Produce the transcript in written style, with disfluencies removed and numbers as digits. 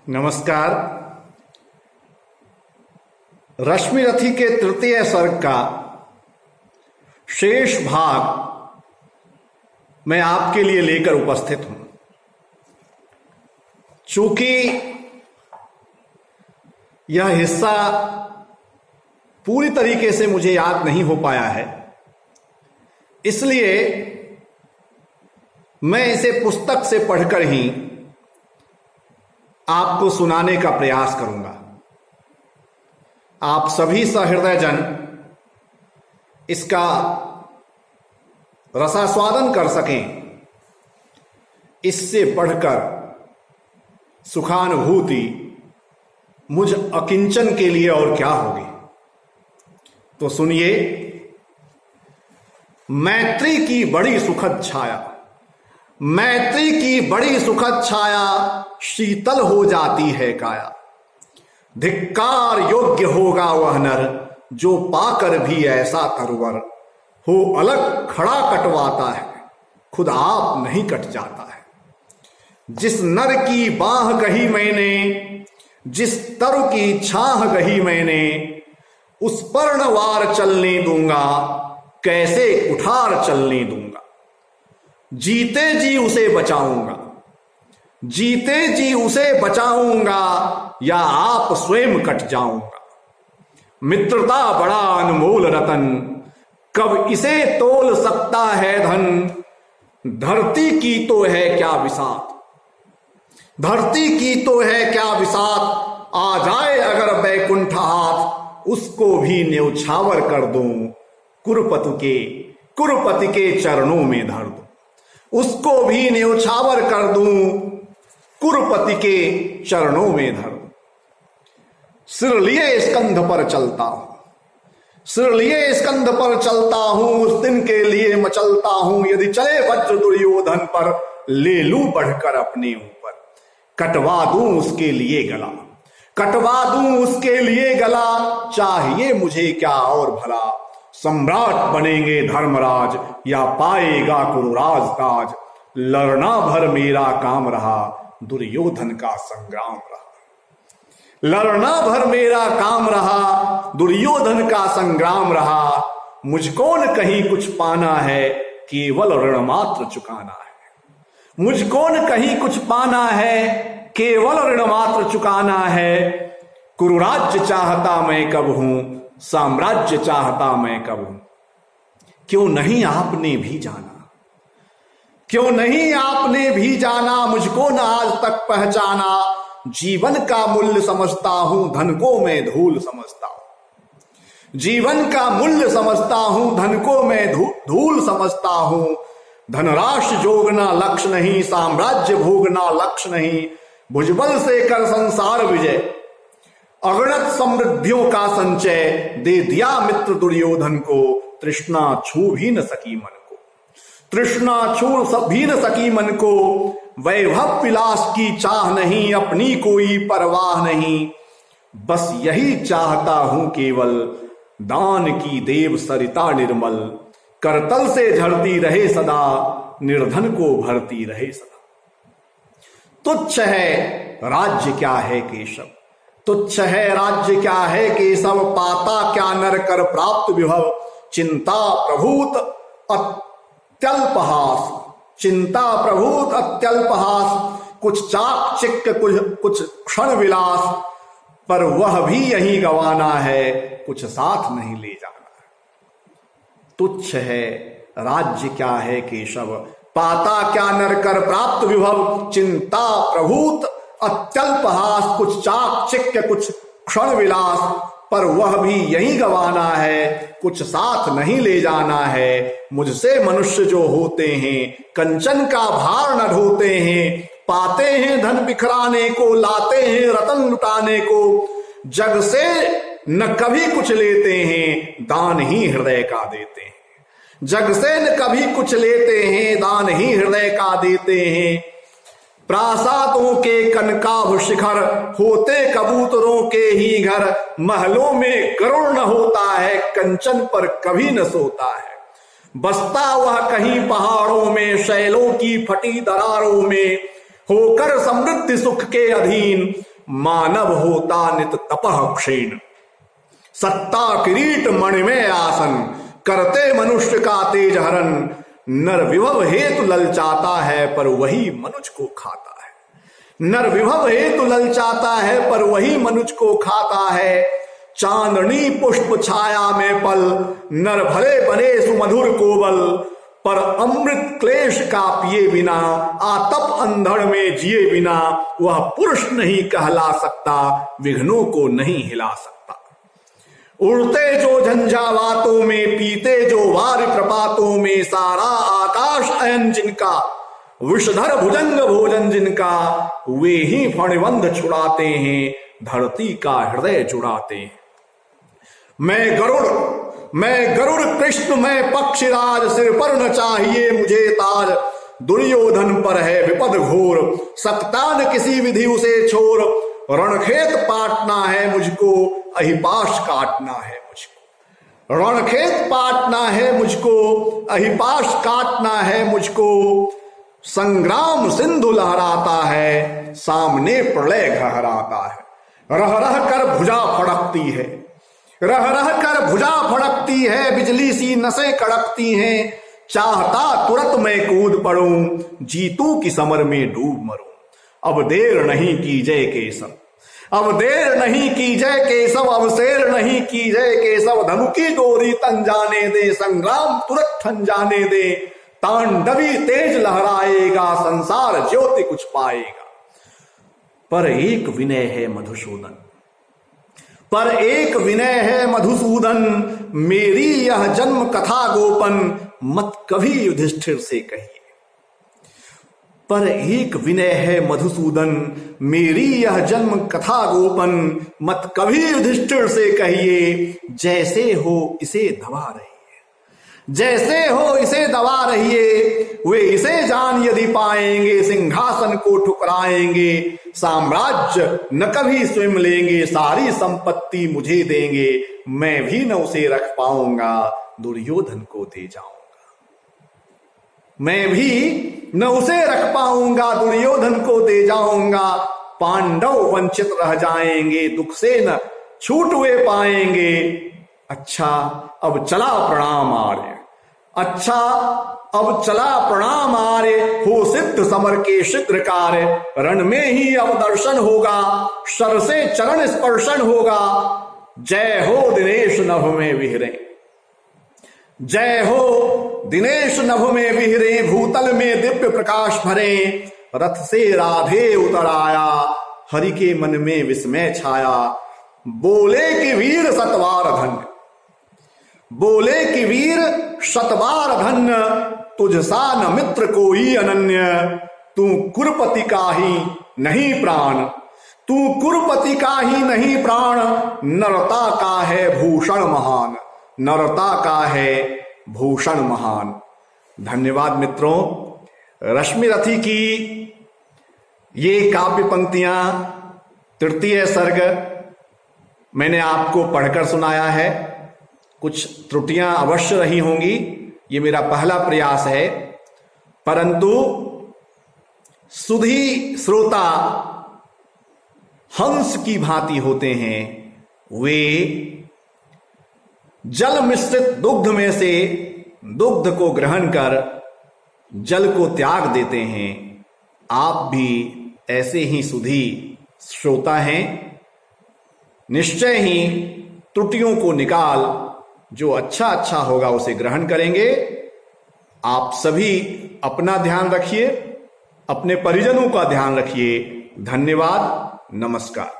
नमस्कार। रश्मिरथी के तृतीय सर्ग का शेष भाग मैं आपके लिए लेकर उपस्थित हूं। चूंकि यह हिस्सा पूरी तरीके से मुझे याद नहीं हो पाया है, इसलिए मैं इसे पुस्तक से पढ़कर ही आपको सुनाने का प्रयास करूंगा। आप सभी सहृदयजन इसका रसास्वादन कर सकें, इससे बढ़कर सुखानुभूति मुझ अकिंचन के लिए और क्या होगी। तो सुनिए। मैत्री की बड़ी सुखद छाया, मैत्री की बड़ी सुखद छाया, शीतल हो जाती है काया। धिक्कार योग्य होगा वह नर, जो पाकर भी ऐसा तरवर हो। अलग खड़ा कटवाता है, खुद आप नहीं कट जाता है। जिस नर की बाह गही मैंने, जिस तरु की छाह गही मैंने, उस पर न वार चलने दूंगा, कैसे कुठार चलने दूंगा। जीते जी उसे बचाऊंगा, जीते जी उसे बचाऊंगा, या आप स्वयं कट जाऊंगा। मित्रता बड़ा अनमोल रतन, कब इसे तोल सकता है धन। धरती की तो है क्या बिसात, धरती की तो है क्या बिसात। आ जाए अगर बैकुंठ हाथ, उसको भी न्यौछावर कर दूं। कुरुपति के चरणों में धर दूं, उसको भी न्यौछावर कर दूं। कुरुपति के चरणों में धर दूं। सिर लिए स्कंध पर चलता हूं, सिर लिए स्कंध पर चलता हूं। उस दिन के लिए मचलता हूं, यदि चले वज्र दुर्योधन पर, ले लूं बढ़कर अपने ऊपर। कटवा दूं उसके लिए गला, कटवा दूं उसके लिए गला। चाहिए मुझे क्या और भला, सम्राट बनेंगे धर्मराज, या पाएगा कुरुराज ताज। लड़ना भर मेरा काम रहा, दुर्योधन का संग्राम रहा। लड़ना भर मेरा काम रहा, दुर्योधन का संग्राम रहा। मुझको न कहीं कुछ पाना है, केवल ऋण मात्र चुकाना है। मुझको न कहीं कुछ पाना है, केवल ऋण मात्र चुकाना है। कुरुराज्य चाहता मैं कब हूं, साम्राज्य चाहता मैं कब हूं। क्यों नहीं आपने भी जाना, क्यों नहीं आपने भी जाना। मुझको न आज तक पहचाना, जीवन का मूल्य समझता हूं, धन को मैं धूल समझता हूं। जीवन का मूल्य समझता हूं, धन को मैं धूल समझता हूं। धनराशि जोगना लक्ष्य नहीं, साम्राज्य भोगना लक्ष्य नहीं। भुजबल से कर संसार विजय, अगणित समृद्धियों का संचय। दे दिया मित्र दुर्योधन को, तृष्णा छू भी न सकी मन को। तृष्णा छू भी न सकी मन को। वैभव विलास की चाह नहीं, अपनी कोई परवाह नहीं। बस यही चाहता हूं केवल, दान की देव सरिता निर्मल। करतल से झरती रहे सदा, निर्धन को भरती रहे सदा। तुच्छ है राज्य क्या है केशव, तुच्छ है राज्य क्या है केशव। पाता क्या नर कर प्राप्त विभव। चिंता प्रभूत अत्यल्पहास, चिंता प्रभूत अत्यल्पहास। कुछ चाक चिक्क कुछ क्षण विलास, पर वह भी यही गवाना है, कुछ साथ नहीं ले जाना है। तुच्छ है राज्य क्या है केशव, पाता क्या नर कर प्राप्त विभव। चिंता प्रभूत अत्यल्पहास, कुछ चाक चिक्क कुछ क्षण विलास, पर वह भी यही गवाना है, कुछ साथ नहीं ले जाना है। मुझसे मनुष्य जो होते हैं, कंचन का भार न ढोते हैं। पाते हैं धन बिखराने को, लाते हैं रतन लुटाने को। जग से न कभी कुछ लेते हैं, दान ही हृदय का देते हैं। जग से न कभी कुछ लेते हैं, दान ही हृदय का देते हैं। प्रासादों के कनकाभ शिखर, होते कबूतरों के ही घर। महलों में गरुड़ न होता है, कंचन पर कभी न सोता है। बसता वह कहीं पहाड़ों में, शैलों की फटी दरारों में। होकर समृद्धि सुख के अधीन, मानव होता नित तपः क्षीण। सत्ता किरीट मणि में आसन, करते मनुष्य का तेज हरण। नर विभव हेतु ललचाता है, पर वही मनुज को खाता है। नर विभव हेतु ललचाता है, पर वही मनुज को खाता है। चांदनी पुष्प छाया में पल, नर भले बने सुमधुर कोवल। पर अमृत क्लेश का पिए बिना, आतप अंधड़ में जिए बिना, वह पुरुष नहीं कहला सकता, विघ्नों को नहीं हिला सकता। उड़ते जो झंझावातों में, पीते जो वार प्रपातों में, सारा आकाश अयन जिनका, विषधर भुजंग भोजन जिनका, वे ही फणिबंध छुड़ाते हैं, धरती का हृदय जुड़ाते हैं। मैं गरुड़ कृष्ण, मैं पक्षीराज, सिर पर न चाहिए मुझे ताज। दुर्योधन पर है विपद घोर, सकता न किसी विधि उसे छोर। रणखेत पाटना है मुझको, अहिपाश काटना है मुझको। रणखेत पाटना है मुझको, अहिपाश काटना है मुझको। संग्राम सिंधु लहराता है, सामने प्रलय घहराता है। रह रह कर भुजा फड़कती है, रह रह कर भुजा फड़कती है, बिजली सी नसें कड़कती हैं। चाहता तुरंत मैं कूद पड़ूं, जीतू की समर में डूब मरूं। अब देर नहीं कीजय केशव, अब देर नहीं कीजय केशव, अब शेर नहीं कीजय केशव। धनु की डोरी तन जाने दे, संग्राम तुरंत ठन जाने दे। तांडवी तेज लहराएगा, संसार ज्योति कुछ पाएगा। पर एक विनय है मधुसूदन, पर एक विनय है मधुसूदन। मेरी यह जन्म कथा गोपन, मत कभी युधिष्ठिर से कहिए। पर एक विनय है मधुसूदन, मेरी यह जन्म कथा गोपन, मत कभी युधिष्ठिर से कहिए। जैसे हो इसे दबा रहिए, जैसे हो इसे दबा रहिए। वे इसे जान यदि पाएंगे, सिंहासन को ठुकराएंगे। साम्राज्य न कभी स्वयं लेंगे, सारी संपत्ति मुझे देंगे। मैं भी न उसे रख पाऊंगा, दुर्योधन को दे जाऊंगा। मैं भी न उसे रख पाऊंगा, दुर्योधन को दे जाऊंगा। पांडव वंचित रह जाएंगे, दुख से न छूट वे पाएंगे। अच्छा अब चला प्रणाम आर्य, अच्छा अब चला प्रणाम आर्य। हो सिद्ध समर के शीघ्र कार्य, रण में ही अब दर्शन होगा, शर से चरण स्पर्शन होगा। जय हो दिनेश नभ में विहरे, जय हो दिनेश नभ में विहरे। भूतल में दिव्य प्रकाश भरे, रथ से राधे उतर आया। हरि के मन में विस्मय छाया, बोले कि वीर सतवार धन्य, बोले कि वीर शतवार धन्य। तुझसा न मित्र कोई अनन्य, तू कुरुपति का ही नहीं प्राण, तू कुरुपति का ही नहीं प्राण। नरता का है भूषण महान, नरता का है भूषण महान। धन्यवाद मित्रों। रश्मिरथी की ये काव्य पंक्तियां, तृतीय सर्ग मैंने आपको पढ़कर सुनाया है। कुछ त्रुटियां अवश्य रही होंगी, ये मेरा पहला प्रयास है, परंतु सुधी श्रोता हंस की भांति होते हैं। वे जल मिश्रित दुग्ध में से दुग्ध को ग्रहण कर जल को त्याग देते हैं। आप भी ऐसे ही सुधी श्रोता हैं। निश्चय ही त्रुटियों को निकाल, जो अच्छा अच्छा होगा उसे ग्रहण करेंगे। आप सभी अपना ध्यान रखिए, अपने परिजनों का ध्यान रखिए। धन्यवाद, नमस्कार।